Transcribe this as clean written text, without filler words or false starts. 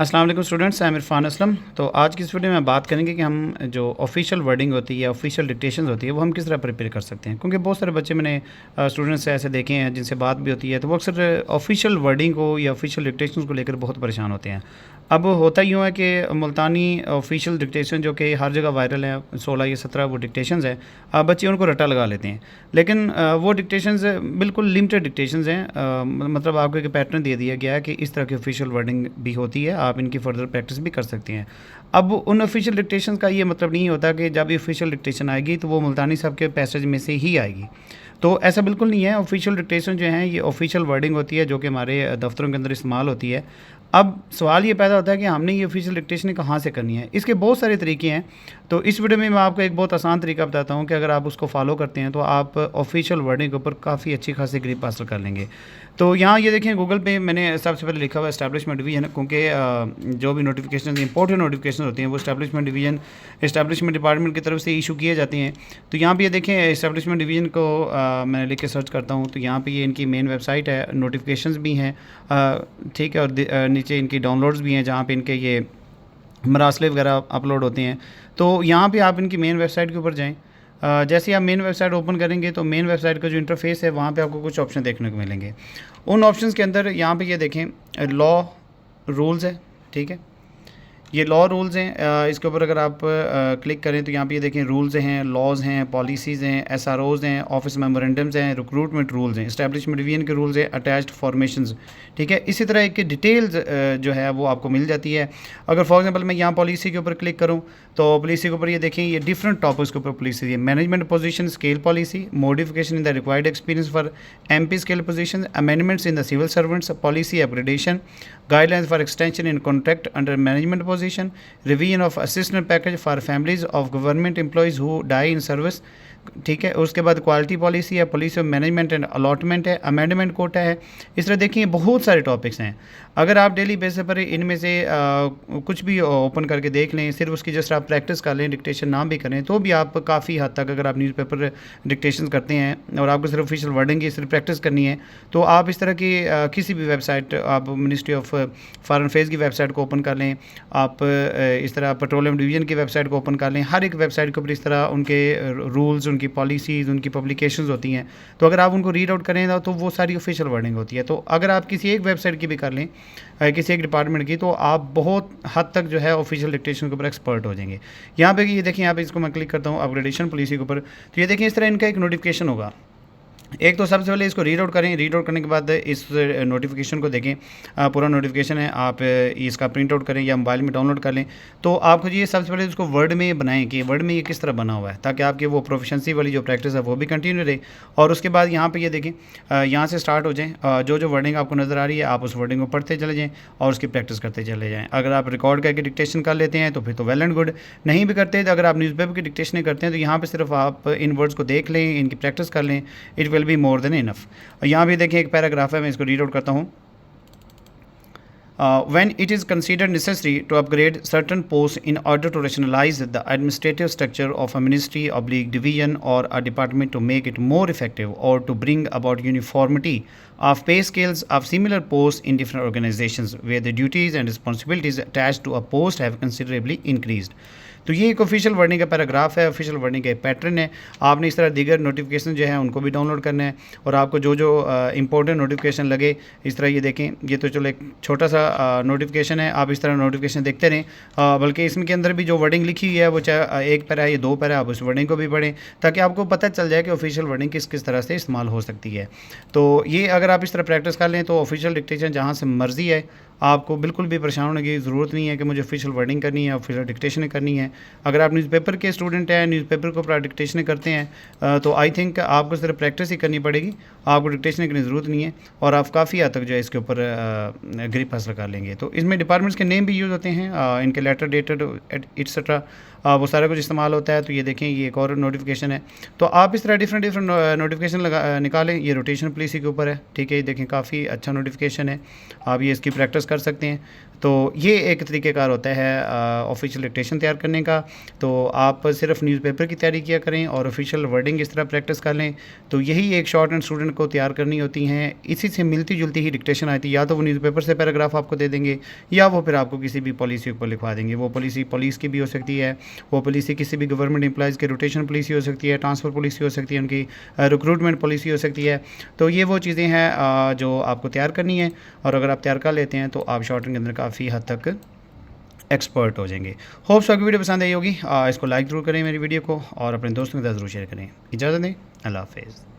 अस्सलाम वालेकुम students, I am Irfan Aslam. तो आज की इस वीडियो में बात करेंगे कि हम जो ऑफिशियल वर्डिंग होती है, ऑफिशियल डिक्टेशंस होती है, वो हम किस तरह प्रिपेयर कर सकते हैं। क्योंकि बहुत सारे बच्चे मैंने स्टूडेंट्स ऐसे देखे हैं जिनसे बात भी होती है, तो वो अक्सर ऑफिशियल वर्डिंग को या ऑफिशियल डिक्टेशंस को लेकर बहुत परेशान होते हैं। अब होता यूँ है कि मुल्तानी ऑफिशियल डिक्टेशन जो कि हर जगह वायरल है, 16 या 17 वो डिक्टेशंस हैं, अब बच्चे उनको रट्टा लगा लेते हैं। लेकिन वो डिक्टेशंस बिल्कुल लिमिटेड डिक्टेशंस हैं। मतलब आपको एक पैटर्न दे दिया गया है कि इस तरह की ऑफिशियल वर्डिंग भी होती है, आप इनकी फर्दर प्रैक्टिस भी कर सकते हैं। अब उन ऑफिशियल डिक्टेशन का ये मतलब नहीं होता कि जब ये ऑफिशियल डिक्टेशन आएगी तो वो मुल्तानी साहब के पैसेज में से ही आएगी। तो ऐसा बिल्कुल नहीं है। ऑफिशियल डिक्टेशन जो है ये ऑफिशियल वर्डिंग होती है जो कि हमारे दफ्तरों के अंदर इस्तेमाल होती है। अब सवाल ये पैदा होता है कि हमने ये ऑफिशियल डिक्टेशन कहाँ से करनी है। इसके बहुत सारे तरीके हैं। तो इस वीडियो में मैं आपको एक बहुत आसान तरीका बताता हूँ कि अगर आप उसको फॉलो करते हैं तो आप ऑफिशियल वर्डिंग के ऊपर काफ़ी अच्छी खासी ग्रिप हासिल कर लेंगे। तो यहाँ ये देखें, गूगल पे मैंने सबसे पहले लिखा हुआ एस्टैब्लिशमेंट डिवीजन, क्योंकि जो भी नोटिफिकेशन इंपॉर्टेंट नोटिफिकेशन होती हैं वो एस्टैब्लिशमेंट डिवीजन, एस्टैब्लिशमेंट डिपार्टमेंट की तरफ से इशू किए जाते हैं। तो यहाँ पे ये देखें, एस्टैब्लिशमेंट डिवीजन को मैं लिख के सर्च करता हूँ तो यहाँ पे ये इनकी मेन वेबसाइट है, नोटिफिकेशंस भी हैं, ठीक है, और नीचे इनकी डाउनलोड्स भी हैं जहाँ पे इनके ये मरासले वगैरह अपलोड होते हैं। तो यहाँ पे आप इनकी मेन वेबसाइट के ऊपर जाएँ। जैसे ही आप मेन वेबसाइट ओपन करेंगे तो मेन वेबसाइट का जो इंटरफेस है वहाँ पे आपको कुछ ऑप्शन देखने को मिलेंगे। उन ऑप्शंस के अंदर यहाँ पे ये देखें, लॉ रूल्स है, ठीक है, ये लॉ रूल्स हैं। इसके ऊपर अगर आप क्लिक करें तो यहाँ पे ये देखें, रूल्स हैं, लॉज हैं, पॉलिसीज़ हैं, एसआरओज़ हैं, ऑफिस मेमोरेंडम्स हैं, रिक्रूटमेंट रूल्स हैं, एस्टैब्लिशमेंट डिवीजन के रूल्स हैं, अटैच्ड फॉर्मेशंस, ठीक है। इसी तरह एक डिटेल्स जो है वो आपको मिल जाती है। अगर फॉर एग्जांपल मैं यहाँ पॉलिसी के ऊपर क्लिक करूँ तो पॉलिसी के ऊपर ये देखें, ये डिफरेंट टॉपिक्स के ऊपर पॉलिसी है। Management position scale policy, modification in the required experience for MP scale position, amendments in the civil servants policy upgradation, guidelines for extension in contract under management position, revision of assistant package for families of government employees who die in service, ठीक है। उसके बाद quality policy है, policy of management and allotment है, amendment quota है। इस तरह देखिए बहुत सारे टॉपिक्स हैं। अगर आप डेली बेसिस पर इनमें से कुछ भी ओपन करके देख लें, सिर्फ उसकी जस्ट आप प्रैक्टिस कर लें, डिक्टेशन ना भी करें, तो भी आप काफ़ी हद तक, अगर आप न्यूज़पेपर डिक्टेशन करते हैं और आपको सिर्फ ऑफिशियल वर्डिंग की सिर्फ प्रैक्टिस करनी है, तो आप इस तरह की किसी भी वेबसाइट, आप मिनिस्ट्री ऑफ फॉरेन अफेयर्स की वेबसाइट को ओपन कर लें, आप इस तरह पेट्रोलियम डिवीजन की वेबसाइट को ओपन कर लें। हर एक वेबसाइट के ऊपर इस तरह उनके रूल्स, उनकी पॉलिसीज़, उनकी पब्लिकेशंस होती हैं। तो अगर आप उनको रीड आउट करें तो वो सारी ऑफिशियल वर्डिंग होती है। तो अगर आप किसी एक वेबसाइट की भी कर लें, किसी एक डिपार्टमेंट की, तो आप बहुत हद तक जो है ऑफिशियल डिक्टेशन के ऊपर एक्सपर्ट हो जाएंगे। यहाँ पे ये देखिए, यहाँ पे इसको मैं क्लिक करता हूँ अपग्रेडेशन पॉलिसी के ऊपर, तो ये देखिए इस तरह इनका एक नोटिफिकेशन होगा। एक तो सबसे पहले इसको रीड आउट करें, रीड आउट करने के बाद इस नोटिफिकेशन को देखें, पूरा नोटिफिकेशन है, आप इसका प्रिंट आउट करें या मोबाइल में डाउनलोड कर लें। तो आपको ये सबसे पहले इसको वर्ड में बनाएं कि वर्ड में ये किस तरह बना हुआ है, ताकि आपकी वो प्रोफिशेंसी वाली जो प्रैक्टिस है वो भी कंटिन्यू रहे। और उसके बाद यहाँ पे ये देखें, यहाँ से स्टार्ट हो जाएँ, जो जो वर्डिंग आपको नज़र आ रही है आप उस वर्डिंग को पढ़ते चले जाएँ और उसकी प्रैक्टिस करते चले जाएँ। अगर आप रिकॉर्ड करके डिक्टेशन कर लेते हैं तो फिर तो वेल एंड गुड, नहीं भी करते तो अगर आप न्यूज़पेपर की डिक्टेशन करते हैं तो यहाँ पर सिर्फ आप इन वर्ड्स को देख लें, इनकी प्रैक्टिस कर लें, it will be more than enough. यहाँ भी देखिए एक पैराग्राफ है, मैं इसको रीड आउट करता हूँ। When it is considered necessary to upgrade certain posts in order to rationalize the administrative structure of a ministry, division or a department to make it more effective or to bring about uniformity of pay scales of similar posts in different organizations where the duties and responsibilities attached to a post have considerably increased। तो ये एक official wording का paragraph है, official wording का एक pattern है। आपने इस तरह दीगर नोटिफिकेशन जो है उनको भी डाउनलोड करना है और आपको जो जो इंपॉर्टेंट नोटिफिकेशन लगे, इस तरह ये देखें, ये तो चलो एक छोटा सा नोटिफिकेशन है, आप इस तरह नोटिफिकेशन देखते रहें। बल्कि इसमें के अंदर भी जो वर्डिंग लिखी हुई है वो चाहे एक पैरा है या दो पैरा, आप उस वर्डिंग को भी पढ़ें ताकि आपको पता चल जाए कि ऑफिशियल वर्डिंग किस किस तरह से इस्तेमाल हो सकती है। तो ये अगर आप इस तरह प्रैक्टिस कर लें तो ऑफिशियल डिक्टेशन जहाँ से मर्जी है, आपको बिल्कुल भी परेशान होने की ज़रूरत नहीं है कि मुझे ऑफिशियल वर्डिंग करनी है, ऑफिशियल डिक्टेशन करनी है। अगर आप न्यूज़पेपर के स्टूडेंट हैं, न्यूज़पेपर को पूरा डिक्टेशन करते हैं, तो आई थिंक आपको सिर्फ प्रैक्टिस ही करनी पड़ेगी, आपको डिक्टेशन करने की ज़रूरत नहीं है और आप काफ़ी हद तक जो है इसके ऊपर ग्रिप हासिल कर लेंगे। तो इसमें डिपार्टमेंट्स के नेम भी यूज़ होते हैं, इनके लेटर डेटेड एटसेट्रा, वो सारा कुछ इस्तेमाल होता है। तो ये देखें, ये एक और नोटिफिकेशन है। तो आप इस तरह डिफरेंट डिफरेंट नोटिफिकेशन निकालें। ये रोटेशन पॉलिसी के ऊपर है, ठीक है, ये देखें काफ़ी अच्छा नोटिफिकेशन है, आप ये इसकी प्रैक्टिस कर सकते हैं। तो ये एक तरीक़ेकार होता है ऑफ़िशियल डिक्टेशन तैयार करने का। तो आप सिर्फ़ न्यूज़पेपर की तैयारी किया करें और ऑफ़िशियल वर्डिंग इस तरह प्रैक्टिस कर लें। तो यही एक शॉर्ट हैंड स्टूडेंट को तैयार करनी होती हैं। इसी से मिलती-जुलती ही डिक्टेशन आती है। या तो वो न्यूज़पेपर से पैराग्राफ आपको दे देंगे या वो फिर आपको किसी भी पॉलिसी के ऊपर लिखवा देंगे। वो पॉलिसी पुलिस की भी हो सकती है, वो पॉलिसी किसी भी गवर्नमेंट एम्प्लॉइज़ की रोटेशन पॉलिसी हो सकती है, ट्रांसफ़र पॉलिसी हो सकती है, उनकी रिक्रूटमेंट पॉलिसी हो सकती है। तो ये वो चीज़ें हैं जो आपको तैयार करनी है और अगर आप तैयार कर लेते हैं तो आप शॉर्ट हैंड के अंदर काफ़ी हद तक एक्सपर्ट हो जाएंगे। होप्स आपकी वीडियो पसंद आई होगी। इसको लाइक ज़रूर करें मेरी वीडियो को और अपने दोस्तों के साथ ज़रूर शेयर करें। इजाज़त दें। अल्लाह हाफ़िज़।